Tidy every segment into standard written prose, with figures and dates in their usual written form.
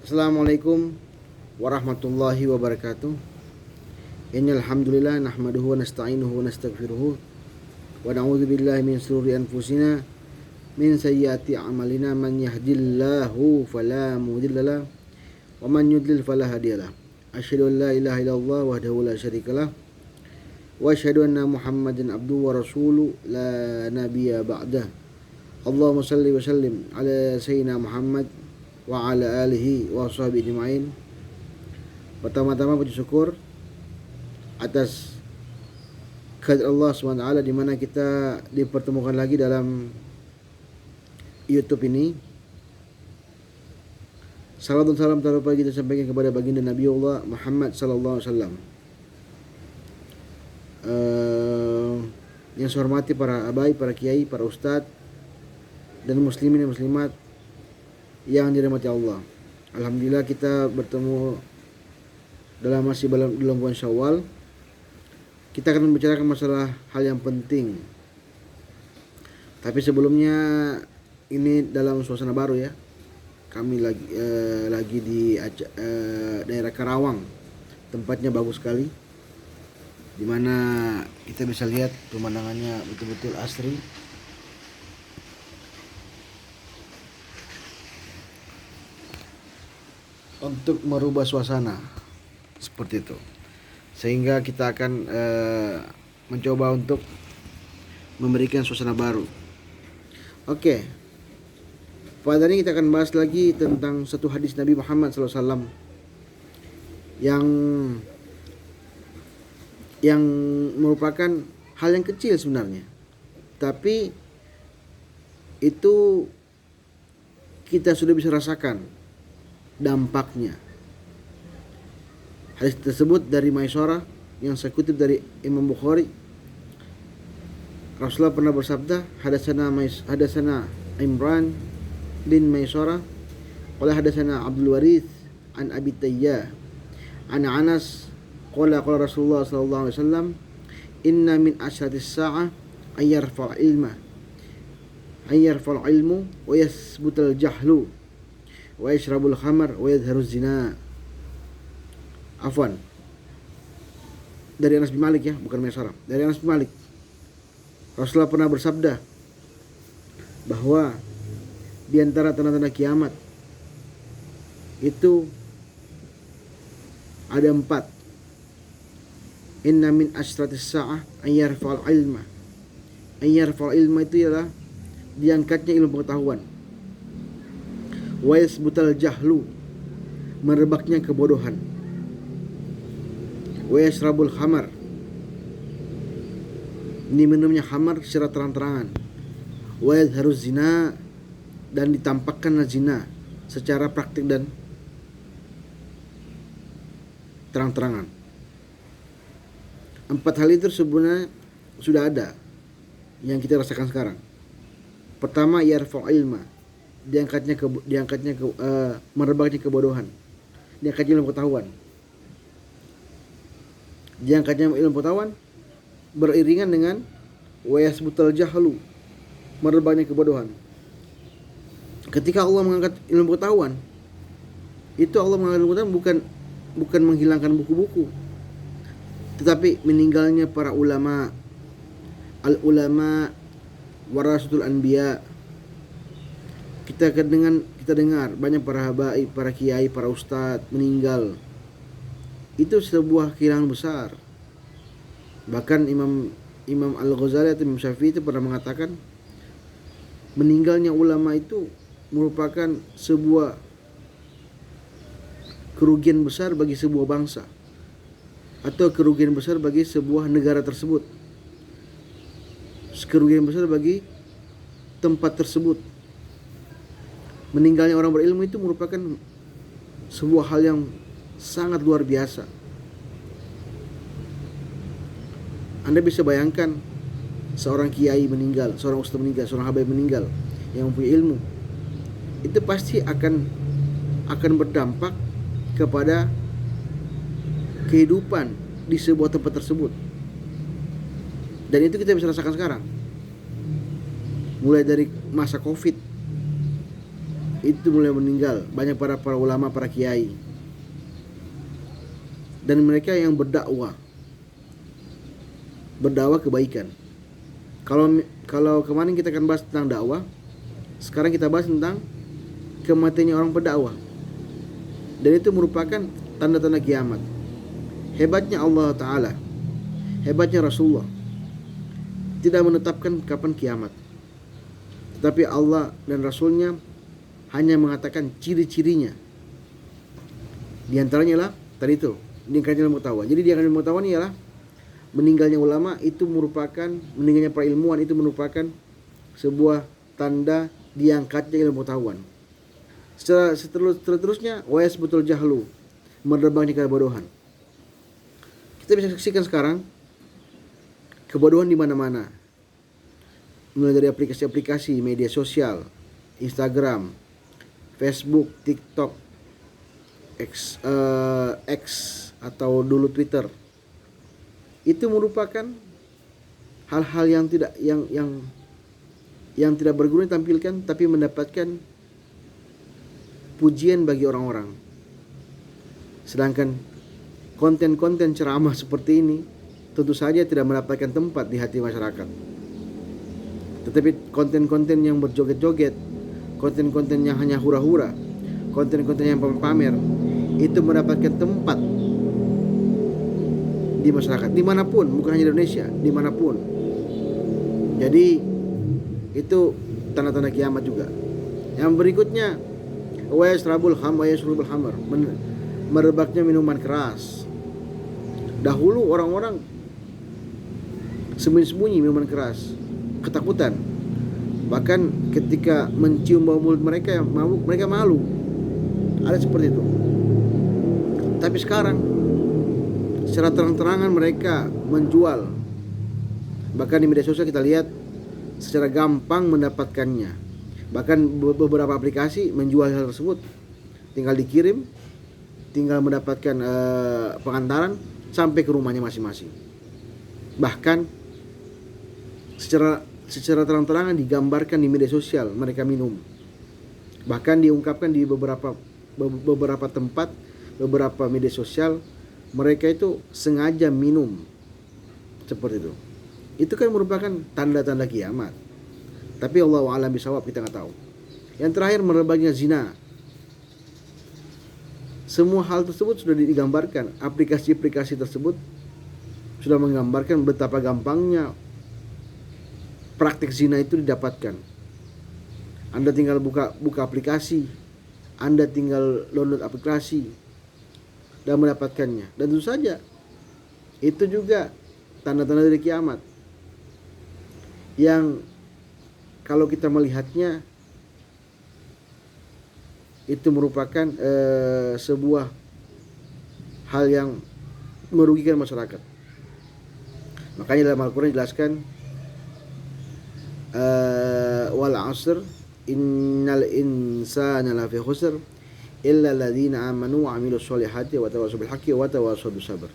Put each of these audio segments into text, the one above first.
Assalamualaikum warahmatullahi wabarakatuh. Innal hamdalillah nahmaduhu wa nasta'inuhu wa nastaghfiruh wa na'udzu billahi min shururi anfusina min sayyiati a'malina man yahdihillahu fala mudhillalah wa man yudlil fala hadiyalah. Asyhadu an la ilaha illallah wahdahu la syarikalah wa asyhadu anna Muhammadan abduhu wa rasuluh la nabiyya ba'dah. Allahumma shalli wa sallim ala sayyidina Muhammad wa ala alihi wa sahbihi ajma'in. Pertama-tama puji syukur atas kehadirat Allah SWT di mana kita dipertemukan lagi dalam YouTube ini. Salam dan salam tak lupa kita sampaikan kepada baginda Nabi Allah Muhammad sallallahu alaihi wasallam. Yang saya hormati para abai, para kiai, para ustadz dan muslimin dan muslimat yang dirahmati Allah. Alhamdulillah kita bertemu masih dalam bulan Syawal. Kita akan membicarakan masalah hal yang penting. Tapi sebelumnya ini dalam suasana baru ya. Kami lagi di daerah Karawang. Tempatnya bagus sekali. Di mana kita bisa lihat pemandangannya betul-betul asri. Untuk merubah suasana seperti itu, sehingga kita akan mencoba untuk memberikan suasana baru. Oke, pada hari ini kita akan bahas lagi tentang satu hadis Nabi Muhammad SAW yang merupakan hal yang kecil sebenarnya, tapi itu kita sudah bisa rasakan dampaknya. Hadis tersebut dari Maisarah yang saya kutip dari Imam Bukhari. Rasulullah pernah bersabda, hadatsana Imran bin Maisarah qala hadatsana Abdul Warith an Abi Tayyah an Anas qala Rasulullah sallallahu alaihi wasallam inna min asyatis sa'ah an yarfa'al ilmu wa yasbutal jahlu wa yashrabul khamar wa yadharuz zina. Afwan, dari Anas bin Malik ya, bukan Maisarah. Dari Anas bin Malik, Rasulullah pernah bersabda bahwa di antara tanda-tanda kiamat itu ada 4. Inna min asratis sa'ah an yarfa'al ilma. An yarfa'al ilma itu ialah diangkatnya ilmu pengetahuan. Wa yasbutal jahlu, merebaknya kebodohan. Wa yashrabul khamar, diminumnya khamar secara terang-terangan. Wa yadharuz zina, dan ditampakkanlah zina secara praktik dan terang-terangan. 4 hal itu sebenarnya sudah ada yang kita rasakan sekarang. Pertama, yarfa'u ilma, diangkatnya merebaknya kebodohan, diangkatnya ilmu pengetahuan. Diangkatnya ilmu pengetahuan beriringan dengan wa yasbutal jahlu, merebaknya kebodohan. Ketika Allah mengangkat ilmu pengetahuan, itu Allah mengangkat ilmu pengetahuan bukan menghilangkan buku-buku, tetapi meninggalnya para ulama. Al-ulama warasatul anbiya. Kita dengar banyak para habaib, para kiai, para ustadz meninggal. Itu sebuah kehilangan besar. Bahkan Imam Al-Ghazali atau Imam Syafi'i itu pernah mengatakan meninggalnya ulama itu merupakan sebuah kerugian besar bagi sebuah bangsa atau kerugian besar bagi sebuah negara tersebut, kerugian besar bagi tempat tersebut. Meninggalnya orang berilmu itu merupakan sebuah hal yang sangat luar biasa. Anda bisa bayangkan seorang kiai meninggal, seorang ustaz meninggal, seorang habaib meninggal yang mempunyai ilmu. Itu pasti akan berdampak kepada kehidupan di sebuah tempat tersebut. Dan itu kita bisa rasakan sekarang. Mulai dari masa Covid itu mulai meninggal, banyak para ulama, para kiai, dan mereka yang berdakwah kebaikan. Kalau kemarin kita akan bahas tentang dakwah, sekarang kita bahas tentang kematiannya orang berdakwah, dan itu merupakan tanda-tanda kiamat. Hebatnya Allah Ta'ala, hebatnya Rasulullah, tidak menetapkan kapan kiamat, tetapi Allah dan Rasulnya hanya mengatakan ciri-cirinya. Di antaranya lah tadi itu, meninggalnya ilmu pengetahuan. Jadi di antara ilmu pengetahuan ialah meninggalnya ulama, itu merupakan, meninggalnya para ilmuwan itu merupakan sebuah tanda diangkatnya ilmu pengetahuan. Seterusnya, wayas betul jahlu, menerbangnya kebodohan. Kita bisa saksikan sekarang kebodohan di mana-mana, mulai dari aplikasi-aplikasi media sosial, Instagram, Facebook, TikTok, X atau dulu Twitter. Itu merupakan hal-hal yang tidak berguna ditampilkan, tapi mendapatkan pujian bagi orang-orang. Sedangkan konten-konten ceramah seperti ini tentu saja tidak mendapatkan tempat di hati masyarakat. Tetapi konten-konten yang berjoget-joget, konten-konten yang hanya hura-hura, konten-konten yang pamer, itu mendapatkan tempat di masyarakat, dimanapun, bukan hanya Indonesia, dimanapun. Jadi itu tanda-tanda kiamat juga. Yang berikutnya, wayasrabul hamr, merebaknya minuman keras. Dahulu orang-orang sembunyi-sembunyi minuman keras, ketakutan. Bahkan ketika mencium bau mulut mereka yang mabuk, mereka malu. Ada seperti itu. Tapi sekarang secara terang-terangan mereka menjual. Bahkan di media sosial kita lihat secara gampang mendapatkannya. Bahkan beberapa aplikasi menjual hal tersebut. Tinggal dikirim, tinggal mendapatkan pengantaran sampai ke rumahnya masing-masing. Bahkan secara terang-terangan digambarkan di media sosial mereka minum. Bahkan diungkapkan di beberapa tempat, beberapa media sosial, mereka itu sengaja minum seperti itu. Itu kan merupakan tanda-tanda kiamat. Tapi Allahu a'lam bishawab, kita nggak tahu. Yang terakhir, merebaknya zina. Semua hal tersebut sudah digambarkan. Aplikasi-aplikasi tersebut sudah menggambarkan betapa gampangnya praktik zina itu didapatkan. Anda tinggal buka aplikasi, Anda tinggal download aplikasi dan mendapatkannya. Dan tentu saja itu juga tanda-tanda dari kiamat, yang kalau kita melihatnya itu merupakan sebuah hal yang merugikan masyarakat. Makanya dalam Al-Quran dijelaskan, wal 'asr innal insana lafi khusr illa alladziina aamanu wa 'amilus sholihati wa tawassaw bil haqqi wa tawassaw bis sabr.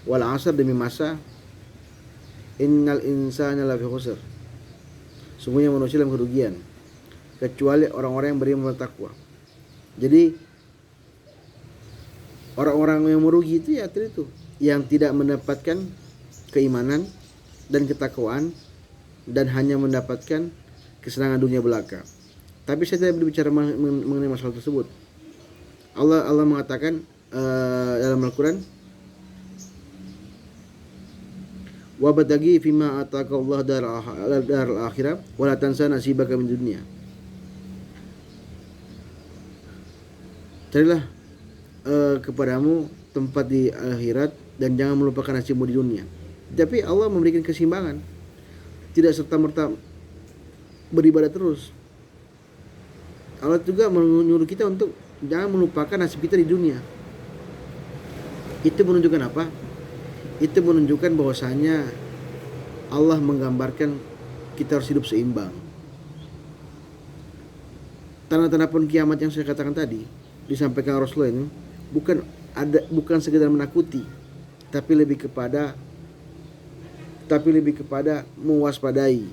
Wal 'asr, demi masa, innal insana lafi khusr, sungguhnya manusia dalam kerugian kecuali orang-orang yang beriman dan takwa. Jadi orang-orang yang merugi itu ya itu, yang tidak mendapatkan keimanan dan ketakwaan dan hanya mendapatkan kesenangan dunia belaka. Tapi saya tidak berbicara mengenai masalah tersebut. Allah mengatakan dalam Al-Quran, wabtaghi fima ataka Allah daral akhirah wa la tansa nasibaka min dunya. Carilah kepadamu tempat di akhirat dan jangan melupakan nasibmu di dunia. Tapi Allah memberikan keseimbangan, tidak serta-merta beribadah terus. Allah juga menyuruh kita untuk jangan melupakan nasib kita di dunia. Itu menunjukkan apa? Itu menunjukkan bahwasanya Allah menggambarkan kita harus hidup seimbang. Tanda-tanda pun kiamat yang saya katakan tadi disampaikan Rasulullah ini bukan sekedar menakuti, tapi lebih kepada mewaspadai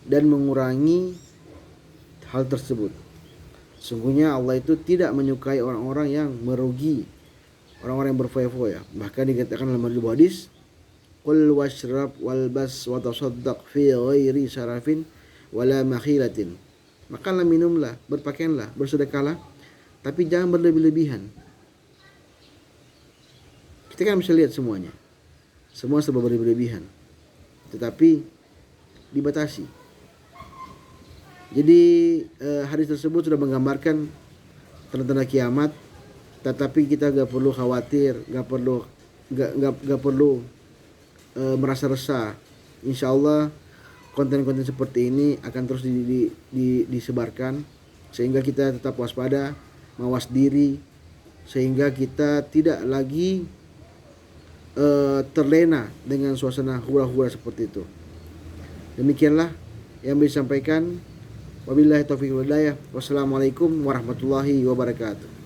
dan mengurangi hal tersebut. Sungguhnya Allah itu tidak menyukai orang-orang yang merugi, orang-orang yang berfoya-foya. Bahkan dikatakan dalam hadis, qul washrab walbas wa tasaddaq fi ghairi sarafin wala makhilatin. Makanlah, minumlah, berpakaianlah, bersedekahlah, tapi jangan berlebih-lebihan. Kita kan bisa lihat semuanya, semua serba berlebih-lebihan, tetapi dibatasi. Jadi hadis tersebut sudah menggambarkan tanda-tanda kiamat, tetapi kita gak perlu khawatir, gak perlu merasa resah. Insya Allah konten-konten seperti ini akan terus disebarkan, sehingga kita tetap waspada, mawas diri, sehingga kita tidak lagi terlena dengan suasana hura-hura seperti itu. Demikianlah yang bisa disampaikan. Wabillahi taufiq wal hidayah. Wassalamualaikum warahmatullahi wabarakatuh.